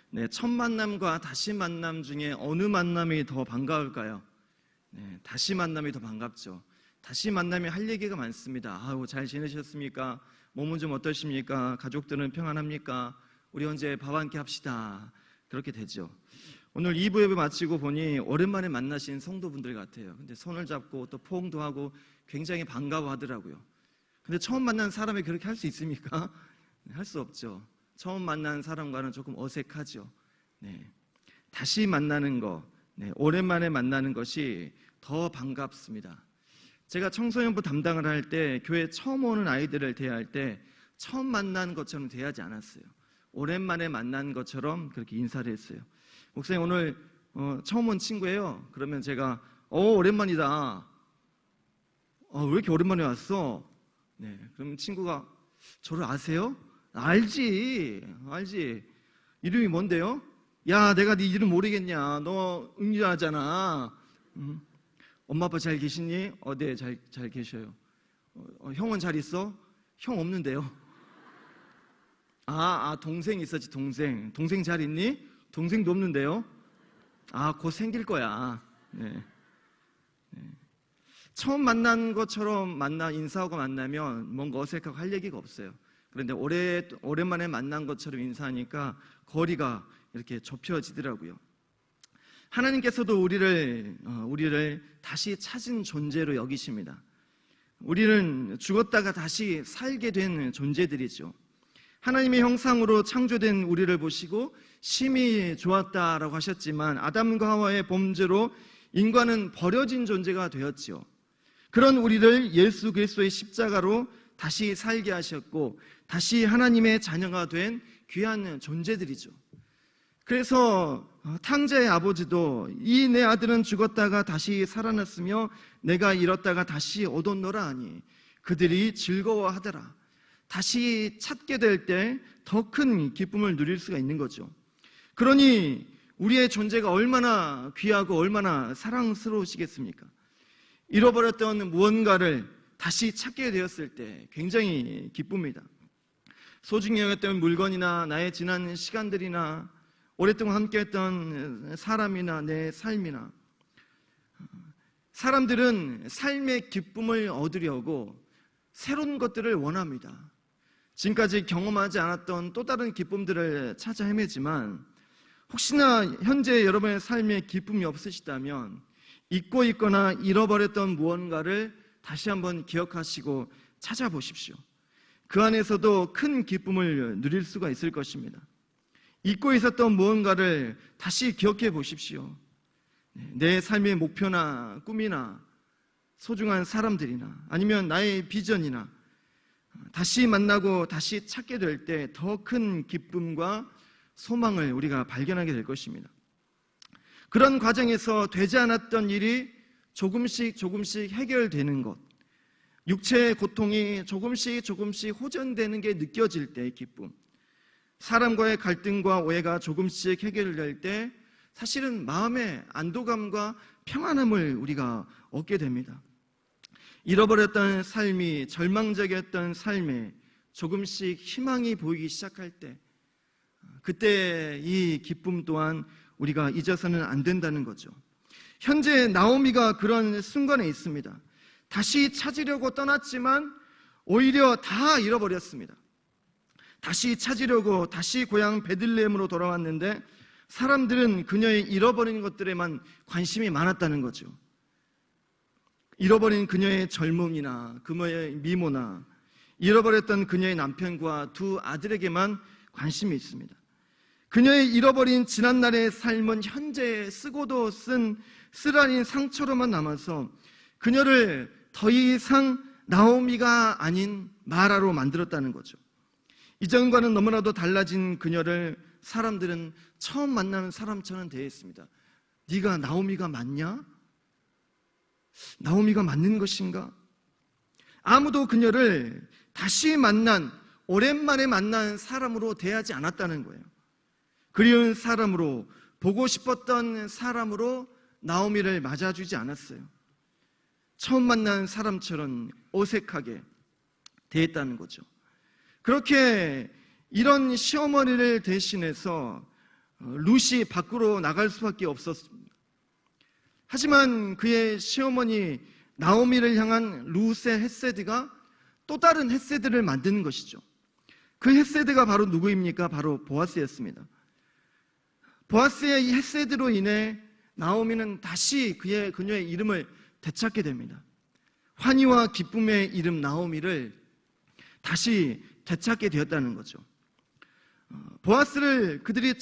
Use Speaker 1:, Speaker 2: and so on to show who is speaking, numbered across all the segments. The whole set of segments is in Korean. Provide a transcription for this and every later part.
Speaker 1: 네, 첫 만남과 다시 만남 중에 어느 만남이 더 반가울까요? 네, 다시 만남이 더 반갑죠. 다시 만나면 할 얘기가 많습니다. 아우, 잘 지내셨습니까? 몸은 좀 어떠십니까? 가족들은 평안합니까? 우리 언제 밥 한 끼 합시다. 그렇게 되죠. 오늘 2부 예배 마치고 보니 오랜만에 만나신 성도분들 같아요. 근데 손을 잡고 또 포옹도 하고 굉장히 반가워하더라고요. 근데 처음 만난 사람이 그렇게 할 수 있습니까? 네, 할 수 없죠. 처음 만난 사람과는 조금 어색하죠. 네. 다시 만나는 거, 네, 오랜만에 만나는 것이 더 반갑습니다. 제가 청소년부 담당을 할 때 교회 처음 오는 아이들을 대할 때 처음 만난 것처럼 대하지 않았어요. 오랜만에 만난 것처럼 그렇게 인사를 했어요. 목사님 오늘 처음 온 친구예요. 그러면 제가 오랜만이다. 왜 이렇게 오랜만에 왔어? 네, 그럼 친구가 저를 아세요? 알지. 이름이 뭔데요? 야, 내가 네 이름 모르겠냐? 너 응유하잖아. 엄마 아빠 잘 계시니? 네, 잘 계셔요. 형은 잘 있어? 형 없는데요. 동생 있었지. 동생 잘 있니? 동생도 없는데요. 곧 생길 거야. 네. 처음 만난 것처럼 인사하고 만나면 뭔가 어색하고 할 얘기가 없어요. 그런데 오랜만에 만난 것처럼 인사하니까 거리가 이렇게 좁혀지더라고요. 하나님께서도 우리를 다시 찾은 존재로 여기십니다. 우리는 죽었다가 다시 살게 된 존재들이죠. 하나님의 형상으로 창조된 우리를 보시고 심히 좋았다라고 하셨지만 아담과 하와의 범죄로 인간은 버려진 존재가 되었지요. 그런 우리를 예수 그리스도의 십자가로 다시 살게 하셨고 다시 하나님의 자녀가 된 귀한 존재들이죠. 그래서 탕자의 아버지도 이 내 아들은 죽었다가 다시 살아났으며 내가 잃었다가 다시 얻었노라 하니 그들이 즐거워하더라. 다시 찾게 될 때 더 큰 기쁨을 누릴 수가 있는 거죠. 그러니 우리의 존재가 얼마나 귀하고 얼마나 사랑스러우시겠습니까? 잃어버렸던 무언가를 다시 찾게 되었을 때 굉장히 기쁩니다. 소중히 여겼던 물건이나 나의 지난 시간들이나 오랫동안 함께했던 사람이나 내 삶이나, 사람들은 삶의 기쁨을 얻으려고 새로운 것들을 원합니다. 지금까지 경험하지 않았던 또 다른 기쁨들을 찾아 헤매지만 혹시나 현재 여러분의 삶에 기쁨이 없으시다면 잊고 있거나 잃어버렸던 무언가를 다시 한번 기억하시고 찾아보십시오. 그 안에서도 큰 기쁨을 누릴 수가 있을 것입니다. 잊고 있었던 무언가를 다시 기억해 보십시오. 내 삶의 목표나 꿈이나 소중한 사람들이나 아니면 나의 비전이나 다시 만나고 다시 찾게 될 때 더 큰 기쁨과 소망을 우리가 발견하게 될 것입니다. 그런 과정에서 되지 않았던 일이 조금씩 해결되는 것, 육체의 고통이 조금씩 호전되는 게 느껴질 때의 기쁨, 사람과의 갈등과 오해가 조금씩 해결될 때 사실은 마음의 안도감과 평안함을 우리가 얻게 됩니다. 잃어버렸던 삶이, 절망적이었던 삶에 조금씩 희망이 보이기 시작할 때 그때 이 기쁨 또한 우리가 잊어서는 안 된다는 거죠. 현재 나오미가 그런 순간에 있습니다. 다시 찾으려고 떠났지만 오히려 다 잃어버렸습니다. 다시 찾으려고 다시 고향 베들레헴으로 돌아왔는데 사람들은 그녀의 잃어버린 것들에만 관심이 많았다는 거죠. 잃어버린 그녀의 젊음이나 그녀의 미모나 잃어버렸던 그녀의 남편과 두 아들에게만 관심이 있습니다. 그녀의 잃어버린 지난날의 삶은 현재 쓰고도 쓴 쓰라린 상처로만 남아서 그녀를 더 이상 나오미가 아닌 마라로 만들었다는 거죠. 이전과는 너무나도 달라진 그녀를 사람들은 처음 만나는 사람처럼 대했습니다. 네가 나오미가 맞냐? 나오미가 맞는 것인가? 아무도 그녀를 다시 오랜만에 만난 사람으로 대하지 않았다는 거예요. 그리운 사람으로, 보고 싶었던 사람으로 나오미를 맞아주지 않았어요. 처음 만난 사람처럼 어색하게 대했다는 거죠. 그렇게 이런 시어머니를 대신해서 룻이 밖으로 나갈 수밖에 없었습니다. 하지만 그의 시어머니 나오미를 향한 룻의 헤세드가 또 다른 헤세드를 만드는 것이죠. 그 헤세드가 바로 누구입니까? 바로 보아스였습니다. 보아스의 이 헤세드로 인해 나오미는 다시 그녀의 이름을 되찾게 됩니다. 환희와 기쁨의 이름 나오미를 다시 되찾게 되었다는 거죠. 보아스는 그들을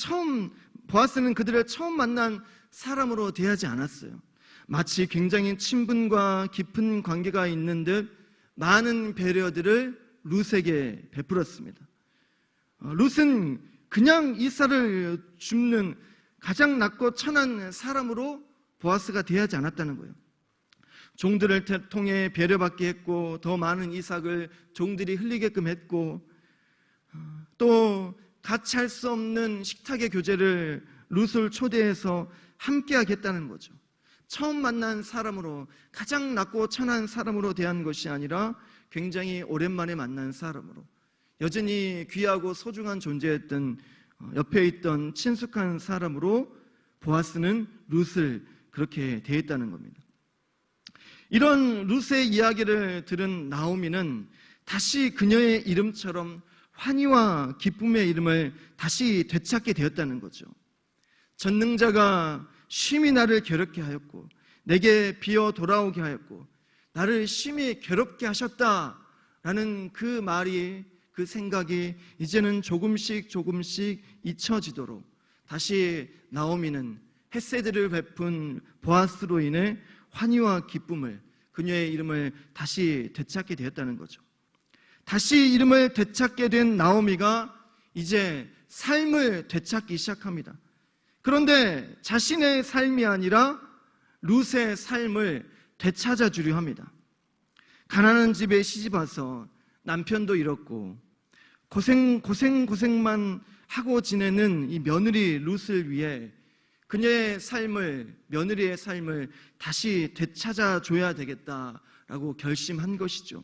Speaker 1: 처음 만난 사람으로 대하지 않았어요. 마치 굉장히 친분과 깊은 관계가 있는 듯 많은 배려들을 룻에게 베풀었습니다. 룻은 그냥 이삭을 줍는 가장 낮고 천한 사람으로 보아스가 대하지 않았다는 거예요. 종들을 통해 배려받게 했고, 더 많은 이삭을 종들이 흘리게끔 했고, 또 같이 할 수 없는 식탁의 교제를 룻을 초대해서 함께 하겠다는 거죠. 처음 만난 사람으로, 가장 낮고 천한 사람으로 대한 것이 아니라 굉장히 오랜만에 만난 사람으로, 여전히 귀하고 소중한 존재였던, 옆에 있던 친숙한 사람으로 보아스는 룻을 그렇게 대했다는 겁니다. 이런 룻의 이야기를 들은 나오미는 다시 그녀의 이름처럼 환희와 기쁨의 이름을 다시 되찾게 되었다는 거죠. 전능자가 심히 나를 괴롭게 하였고 내게 비어 돌아오게 하였고 나를 심히 괴롭게 하셨다라는 그 말이, 그 생각이 이제는 조금씩 잊혀지도록 다시 나오미는 헤세드를 베푼 보아스로 인해 환희와 기쁨을, 그녀의 이름을 다시 되찾게 되었다는 거죠. 다시 이름을 되찾게 된 나오미가 이제 삶을 되찾기 시작합니다. 그런데 자신의 삶이 아니라 룻의 삶을 되찾아 주려 합니다. 가난한 집에 시집 와서 남편도 잃었고 고생만 하고 지내는 이 며느리 룻을 위해 그녀의 삶을, 며느리의 삶을 다시 되찾아 줘야 되겠다라고 결심한 것이죠.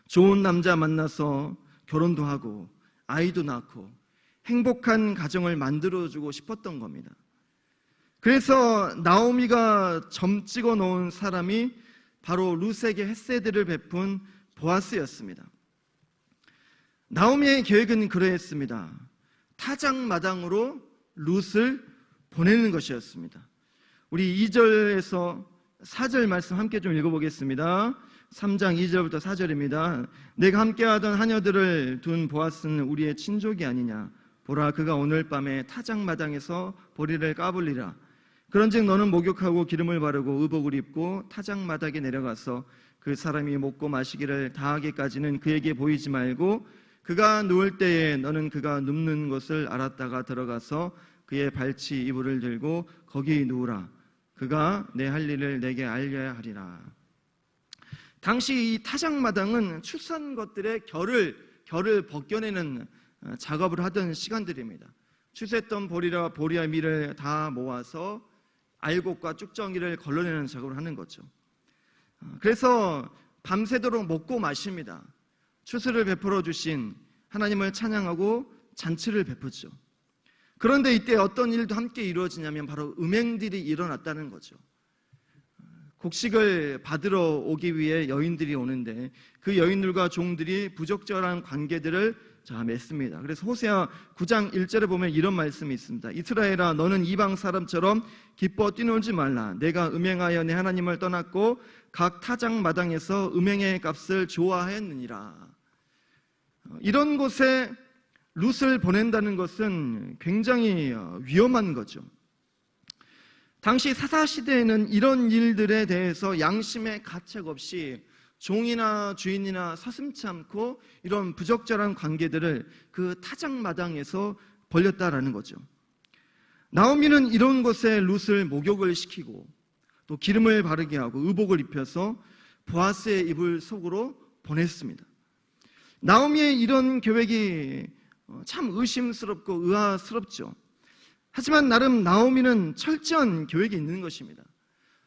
Speaker 1: 좋은 남자 만나서 결혼도 하고 아이도 낳고 행복한 가정을 만들어주고 싶었던 겁니다. 그래서 나오미가 점 찍어 놓은 사람이 바로 룻에게 헤세드를 베푼 보아스였습니다. 나오미의 계획은 그러했습니다. 타작마당으로 룻을 보내는 것이었습니다. 우리 2절에서 4절 말씀 함께 좀 읽어보겠습니다. 3장 2절부터 4절입니다. 내가 함께하던 하녀들을 둔 보아스는 우리의 친족이 아니냐. 보라, 그가 오늘 밤에 타작마당에서 보리를 까불리라. 그런즉 너는 목욕하고 기름을 바르고 의복을 입고 타작마당에 내려가서 그 사람이 먹고 마시기를 다하기까지는 그에게 보이지 말고 그가 누울 때에 너는 그가 눕는 것을 알았다가 들어가서 그의 발치 이불을 들고 거기 누우라. 그가 내 할 일을 내게 알려야 하리라. 당시 이 타작마당은 출산 것들의 결을 벗겨내는 작업을 하던 시간들입니다. 추수했던 보리와 밀을 다 모아서 알곡과 쭉정이를 걸러내는 작업을 하는 거죠. 그래서 밤새도록 먹고 마십니다. 추수를 베풀어 주신 하나님을 찬양하고 잔치를 베푸죠. 그런데 이때 어떤 일도 함께 이루어지냐면 바로 음행들이 일어났다는 거죠. 곡식을 받으러 오기 위해 여인들이 오는데 그 여인들과 종들이 부적절한 관계들을 맺습니다. 그래서 호세아 9장 1절에 보면 이런 말씀이 있습니다. 이스라엘아, 너는 이방 사람처럼 기뻐 뛰놀지 말라. 내가 음행하여 내 하나님을 떠났고 각 타작마당에서 음행의 값을 좋아하였느니라. 이런 곳에 룻을 보낸다는 것은 굉장히 위험한 거죠. 당시 사사시대에는 이런 일들에 대해서 양심의 가책 없이 종이나 주인이나 서슴지 않고 이런 부적절한 관계들을 그 타작마당에서 벌였다라는 거죠. 나오미는 이런 곳에 룻을 목욕을 시키고 또 기름을 바르게 하고 의복을 입혀서 보아스의 이불 속으로 보냈습니다. 나오미의 이런 계획이 참 의심스럽고 의아스럽죠. 하지만 나름 나오미는 철저한 계획이 있는 것입니다.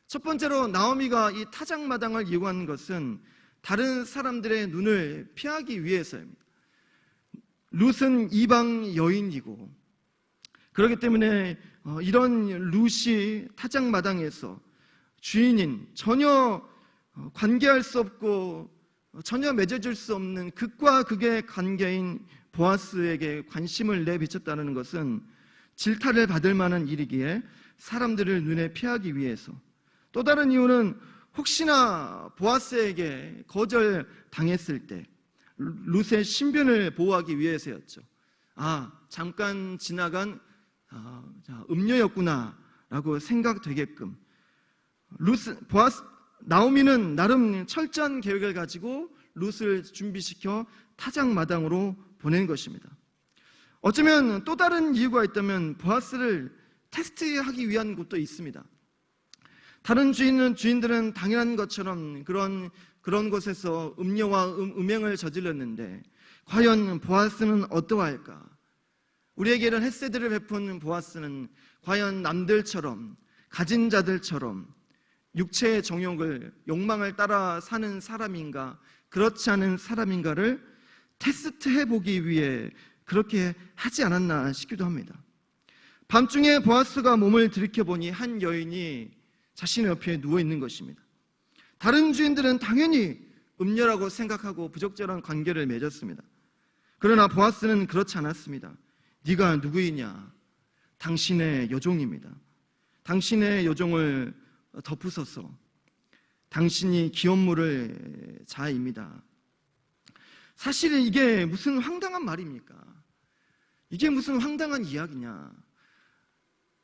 Speaker 1: 첫 번째로 나오미가 이 타작마당을 이용한 것은 다른 사람들의 눈을 피하기 위해서입니다. 룻은 이방 여인이고 그렇기 때문에 이런 룻이 타작마당에서 주인인 전혀 관계할 수 없고 전혀 맺어줄 수 없는 극과 극의 관계인 보아스에게 관심을 내비쳤다는 것은 질타를 받을 만한 일이기에 사람들을 눈에 피하기 위해서, 또 다른 이유는 혹시나 보아스에게 거절당했을 때 룻의 신변을 보호하기 위해서였죠. 잠깐 지나간 음녀였구나 라고 생각되게끔. 나오미는 나름 철저한 계획을 가지고 룻을 준비시켜 타작마당으로 보낸 것입니다. 어쩌면 또 다른 이유가 있다면 보아스를 테스트하기 위한 것도 있습니다. 다른 주인들은 당연한 것처럼 그런 곳에서 음녀와 음행을 저질렀는데 과연 보아스는 어떠할까? 우리에게는 헷세드를 베푼 보아스는 과연 남들처럼, 가진 자들처럼 육체의 정욕을, 욕망을 따라 사는 사람인가, 그렇지 않은 사람인가를 테스트해 보기 위해 그렇게 하지 않았나 싶기도 합니다. 밤중에 보아스가 몸을 들이켜보니 한 여인이 자신의 옆에 누워 있는 것입니다. 다른 주인들은 당연히 음녀라고 생각하고 부적절한 관계를 맺었습니다. 그러나 보아스는 그렇지 않았습니다. 네가 누구이냐? 당신의 여종입니다. 당신의 여종을 덮으소서. 당신이 기업 물을 자입니다. 사실은 이게 무슨 황당한 말입니까? 이게 무슨 황당한 이야기냐?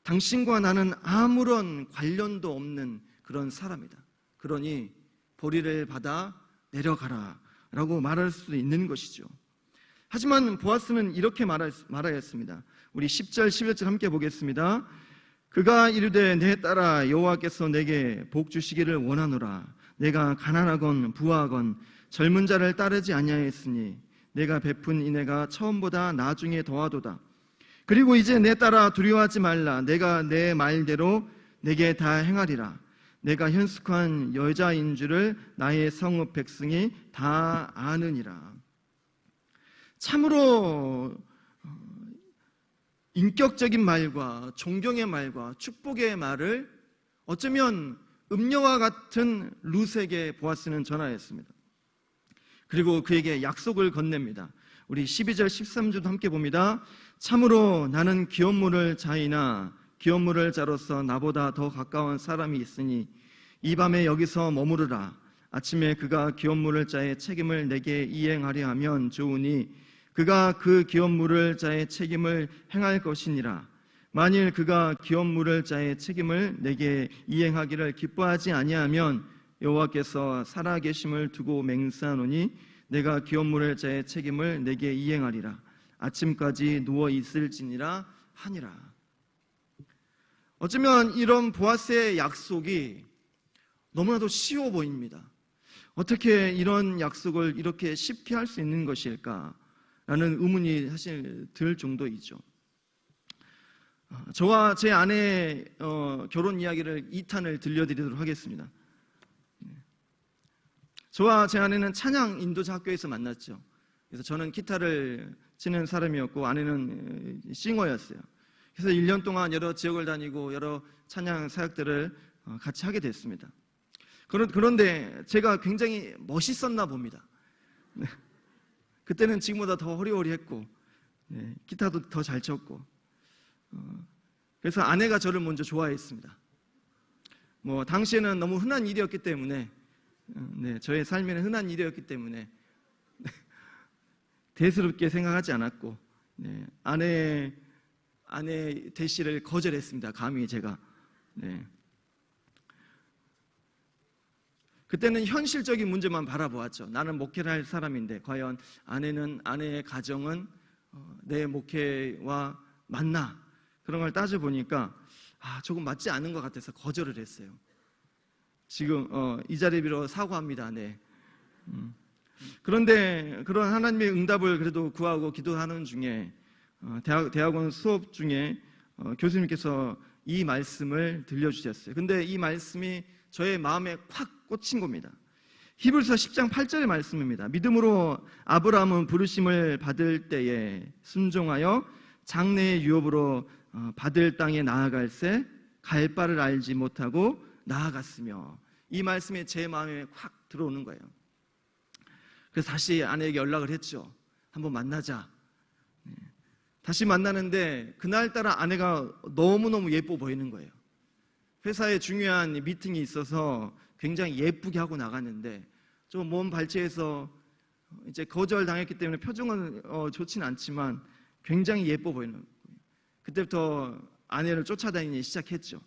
Speaker 1: 당신과 나는 아무런 관련도 없는 그런 사람이다. 그러니 보리를 받아 내려가라 라고 말할 수도 있는 것이죠. 하지만 보아스는 이렇게 말하였습니다. 우리 10절 11절 함께 보겠습니다. 그가 이르되 내 딸아 여호와께서 내게 복 주시기를 원하노라. 내가 가난하건 부하건 젊은 자를 따르지 아니하였으니 내가 베푼 인애가 처음보다 나중에 더하도다. 그리고 이제 내 딸아 두려워하지 말라. 내가 내 말대로 내게 다 행하리라. 내가 현숙한 여자인 줄을 나의 성읍 백성이 다 아느니라. 참으로 인격적인 말과 존경의 말과 축복의 말을 어쩌면 음녀와 같은 룻에게 보아스는 전하였습니다. 그리고 그에게 약속을 건넵니다. 우리 12절 13절도 함께 봅니다. 참으로 나는 기업 물을 자이나 기업 물을 자로서 나보다 더 가까운 사람이 있으니 이 밤에 여기서 머무르라. 아침에 그가 기업 물을 자의 책임을 내게 이행하려 하면 좋으니 그가 그 기업 물을 자의 책임을 행할 것이니라. 만일 그가 기업 물을 자의 책임을 내게 이행하기를 기뻐하지 아니하면 여호와께서 살아계심을 두고 맹세하노니 내가 기업 물을 자의 책임을 내게 이행하리라. 아침까지 누워 있을지니라 하니라. 어쩌면 이런 보아스의 약속이 너무나도 쉬워 보입니다. 어떻게 이런 약속을 이렇게 쉽게 할 수 있는 것일까? 라는 의문이 사실 들 정도이죠. 저와 제 아내의 결혼 이야기를 2탄을 들려드리도록 하겠습니다. 저와 제 아내는 찬양 인도자 학교에서 만났죠. 그래서 저는 기타를 치는 사람이었고 아내는 싱어였어요. 그래서 1년 동안 여러 지역을 다니고 여러 찬양 사역들을 같이 하게 됐습니다. 그런데 제가 굉장히 멋있었나 봅니다. 그때는 지금보다 더 호리호리했고 기타도 더 잘 쳤고 그래서 아내가 저를 먼저 좋아했습니다. 당시에는 너무 흔한 일이었기 때문에 저의 삶에는 흔한 일이었기 때문에 대수롭게 생각하지 않았고 아내 대시를 거절했습니다. 감히 제가. 그때는 현실적인 문제만 바라보았죠. 나는 목회를 할 사람인데 과연 아내의 가정은 내 목회와 맞나? 그런 걸 따져보니까 조금 맞지 않은 것 같아서 거절을 했어요. 지금 이 자리 빌어 사과합니다. 그런데 그런 하나님의 응답을 그래도 구하고 기도하는 중에 대학원 수업 중에 교수님께서 이 말씀을 들려주셨어요. 근데 이 말씀이 저의 마음에 확 꽂힌 겁니다. 히브리서 10장 8절의 말씀입니다. 믿음으로 아브라함은 부르심을 받을 때에 순종하여 장래의 유업으로 받을 땅에 나아갈새 갈 바를 알지 못하고 나아갔으며, 이 말씀이 제 마음에 확 들어오는 거예요. 그래서 다시 아내에게 연락을 했죠. 한번 만나자. 다시 만나는데 그날따라 아내가 너무너무 예뻐 보이는 거예요. 회사에 중요한 미팅이 있어서 굉장히 예쁘게 하고 나갔는데 좀 몸 발치해서 이제 거절당했기 때문에 표정은 좋지는 않지만 굉장히 예뻐 보이는 거예요. 그때부터 아내를 쫓아다니기 시작했죠.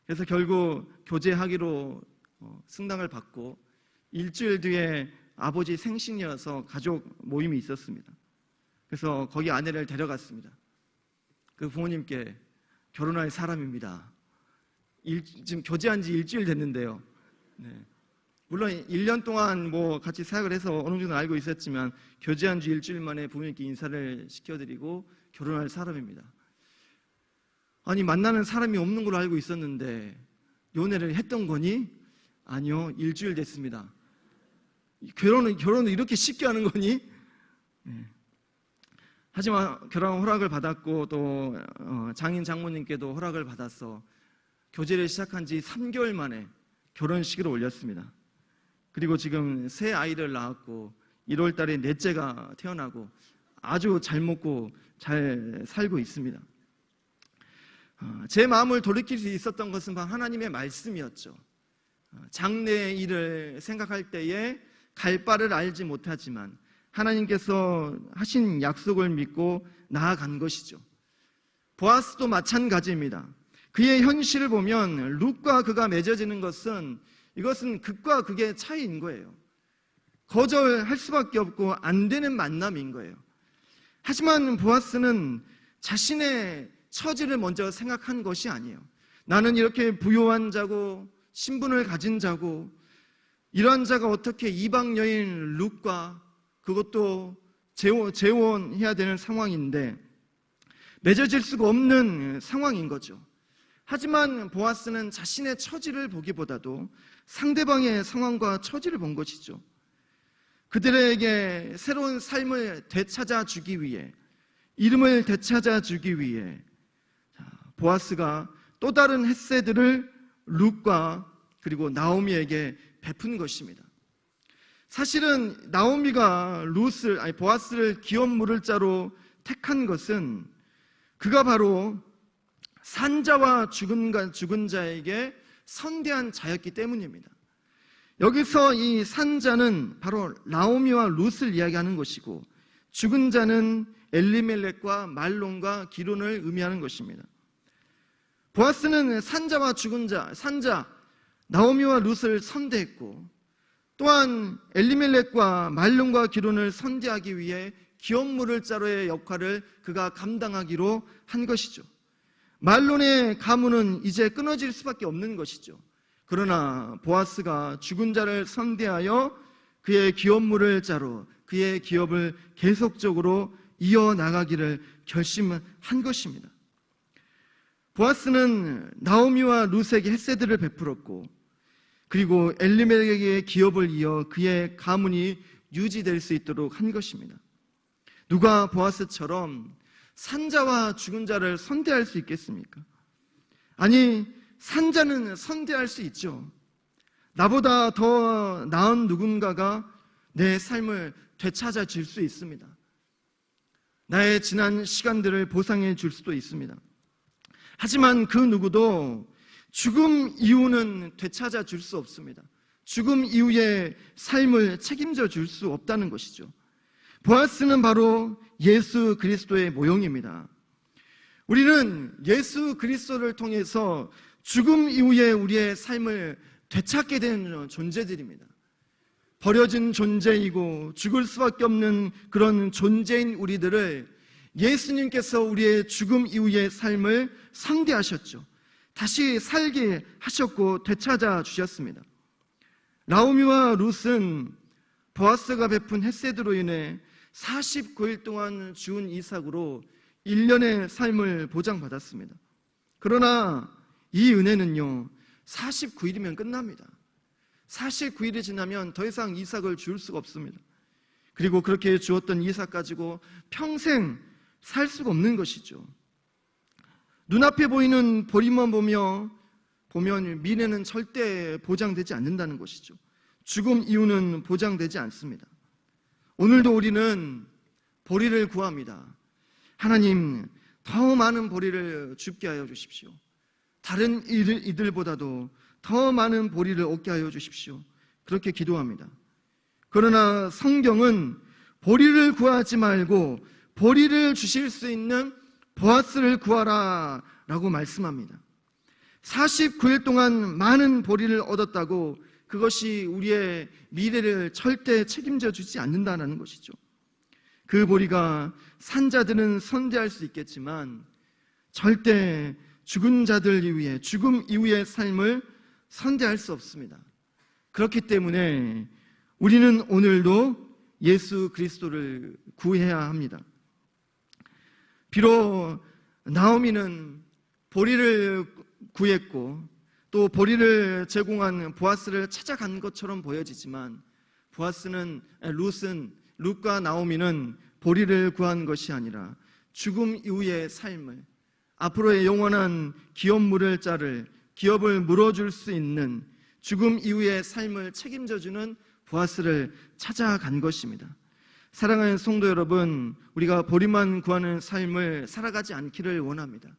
Speaker 1: 그래서 결국 교제하기로 승낙을 받고 일주일 뒤에 아버지 생신이어서 가족 모임이 있었습니다. 그래서 거기 아내를 데려갔습니다. 그 부모님께 결혼할 사람입니다. 지금 교제한 지 일주일 됐는데요. 네. 물론 1년 동안 같이 사역을 해서 어느 정도 알고 있었지만 교제한 지 일주일 만에 부모님께 인사를 시켜드리고 결혼할 사람입니다. 아니, 만나는 사람이 없는 걸로 알고 있었는데 연애를 했던 거니? 아니요, 일주일 됐습니다. 결혼을 이렇게 쉽게 하는 거니? 네. 하지만 결혼 허락을 받았고 또 장인 장모님께도 허락을 받아서 교제를 시작한 지 3개월 만에 결혼식을 올렸습니다. 그리고 지금 새 아이를 낳았고 1월 달에 넷째가 태어나고 아주 잘 먹고 잘 살고 있습니다. 제 마음을 돌이킬 수 있었던 것은 바로 하나님의 말씀이었죠. 장래의 일을 생각할 때에 갈 바를 알지 못하지만 하나님께서 하신 약속을 믿고 나아간 것이죠. 보아스도 마찬가지입니다. 그의 현실을 보면 룻과 그가 맺어지는 것은 이것은 극과 극의 차이인 거예요. 거절할 수밖에 없고 안 되는 만남인 거예요. 하지만 보아스는 자신의 처지를 먼저 생각한 것이 아니에요. 나는 이렇게 부유한 자고 신분을 가진 자고 이러한 자가 어떻게 이방 여인 룻과 그것도 재혼해야 되는 상황인데 맺어질 수가 없는 상황인 거죠. 하지만 보아스는 자신의 처지를 보기보다도 상대방의 상황과 처지를 본 것이죠. 그들에게 새로운 삶을 되찾아 주기 위해, 이름을 되찾아 주기 위해 보아스가 또 다른 헤세드를 룻과 그리고 나오미에게 베푼 것입니다. 사실은 나오미가 보아스를 기업 물을 자로 택한 것은 그가 바로 산자와 죽은 자에게 선대한 자였기 때문입니다. 여기서 이 산자는 바로 나오미와 룻을 이야기하는 것이고 죽은 자는 엘리멜렉과 말론과 기론을 의미하는 것입니다. 보아스는 산자와 죽은 자, 산자 나오미와 룻을 선대했고 또한 엘리멜렉과 말론과 기론을 선대하기 위해 기업 물을 자로의 역할을 그가 감당하기로 한 것이죠. 말론의 가문은 이제 끊어질 수밖에 없는 것이죠. 그러나 보아스가 죽은 자를 선대하여 그의 기업 물을 자로 그의 기업을 계속적으로 이어나가기를 결심한 것입니다. 보아스는 나오미와 룻에게 헤세드를 베풀었고 그리고 엘리멜렉의 기업을 이어 그의 가문이 유지될 수 있도록 한 것입니다. 누가 보아스처럼 산자와 죽은 자를 선대할 수 있겠습니까? 아니, 산자는 선대할 수 있죠. 나보다 더 나은 누군가가 내 삶을 되찾아 줄 수 있습니다. 나의 지난 시간들을 보상해 줄 수도 있습니다. 하지만 그 누구도 죽음 이후는 되찾아 줄 수 없습니다. 죽음 이후의 삶을 책임져 줄 수 없다는 것이죠. 보아스는 바로 예수 그리스도의 모형입니다. 우리는 예수 그리스도를 통해서 죽음 이후에 우리의 삶을 되찾게 되는 존재들입니다. 버려진 존재이고 죽을 수밖에 없는 그런 존재인 우리들을 예수님께서 우리의 죽음 이후의 삶을 상대하셨죠. 다시 살게 하셨고 되찾아 주셨습니다. 나오미와 룻은 보아스가 베푼 헤세드로 인해 49일 동안 주운 이삭으로 1년의 삶을 보장받았습니다. 그러나 이 은혜는요 49일이면 끝납니다. 49일이 지나면 더 이상 이삭을 줄 수가 없습니다. 그리고 그렇게 주었던 이삭 가지고 평생 살 수가 없는 것이죠. 눈앞에 보이는 보리만 보면 미래는 절대 보장되지 않는다는 것이죠. 죽음 이후는 보장되지 않습니다. 오늘도 우리는 보리를 구합니다. 하나님, 더 많은 보리를 줍게 하여 주십시오. 다른 이들보다도 더 많은 보리를 얻게 하여 주십시오. 그렇게 기도합니다. 그러나 성경은 보리를 구하지 말고 보리를 주실 수 있는 보아스를 구하라 라고 말씀합니다. 49일 동안 많은 보리를 얻었다고 그것이 우리의 미래를 절대 책임져 주지 않는다는 것이죠. 그 보리가 산자들은 선대할 수 있겠지만 절대 죽은 자들 이후에, 죽음 이후의 삶을 선대할 수 없습니다. 그렇기 때문에 우리는 오늘도 예수 그리스도를 구해야 합니다. 비록 나오미는 보리를 구했고 또 보리를 제공한 보아스를 찾아간 것처럼 보여지지만 룻과 나오미는 보리를 구한 것이 아니라 죽음 이후의 삶을, 앞으로의 영원한 기업을 물어줄 수 있는 죽음 이후의 삶을 책임져주는 보아스를 찾아간 것입니다. 사랑하는 성도 여러분, 우리가 보리만 구하는 삶을 살아가지 않기를 원합니다.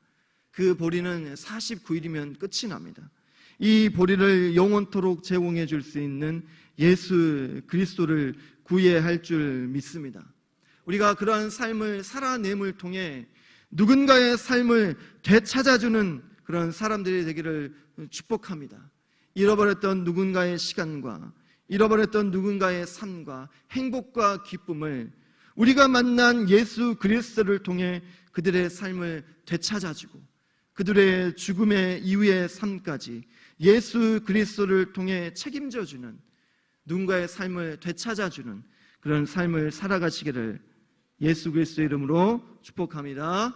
Speaker 1: 그 보리는 49일이면 끝이 납니다. 이 보리를 영원토록 제공해 줄 수 있는 예수 그리스도를 구해야 할 줄 믿습니다. 우리가 그러한 삶을 살아냄을 통해 누군가의 삶을 되찾아주는 그런 사람들이 되기를 축복합니다. 잃어버렸던 누군가의 시간과 잃어버렸던 누군가의 삶과 행복과 기쁨을 우리가 만난 예수 그리스도를 통해 그들의 삶을 되찾아주고 그들의 죽음의 이후의 삶까지 예수 그리스도를 통해 책임져주는, 누군가의 삶을 되찾아주는 그런 삶을 살아가시기를 예수 그리스도의 이름으로 축복합니다.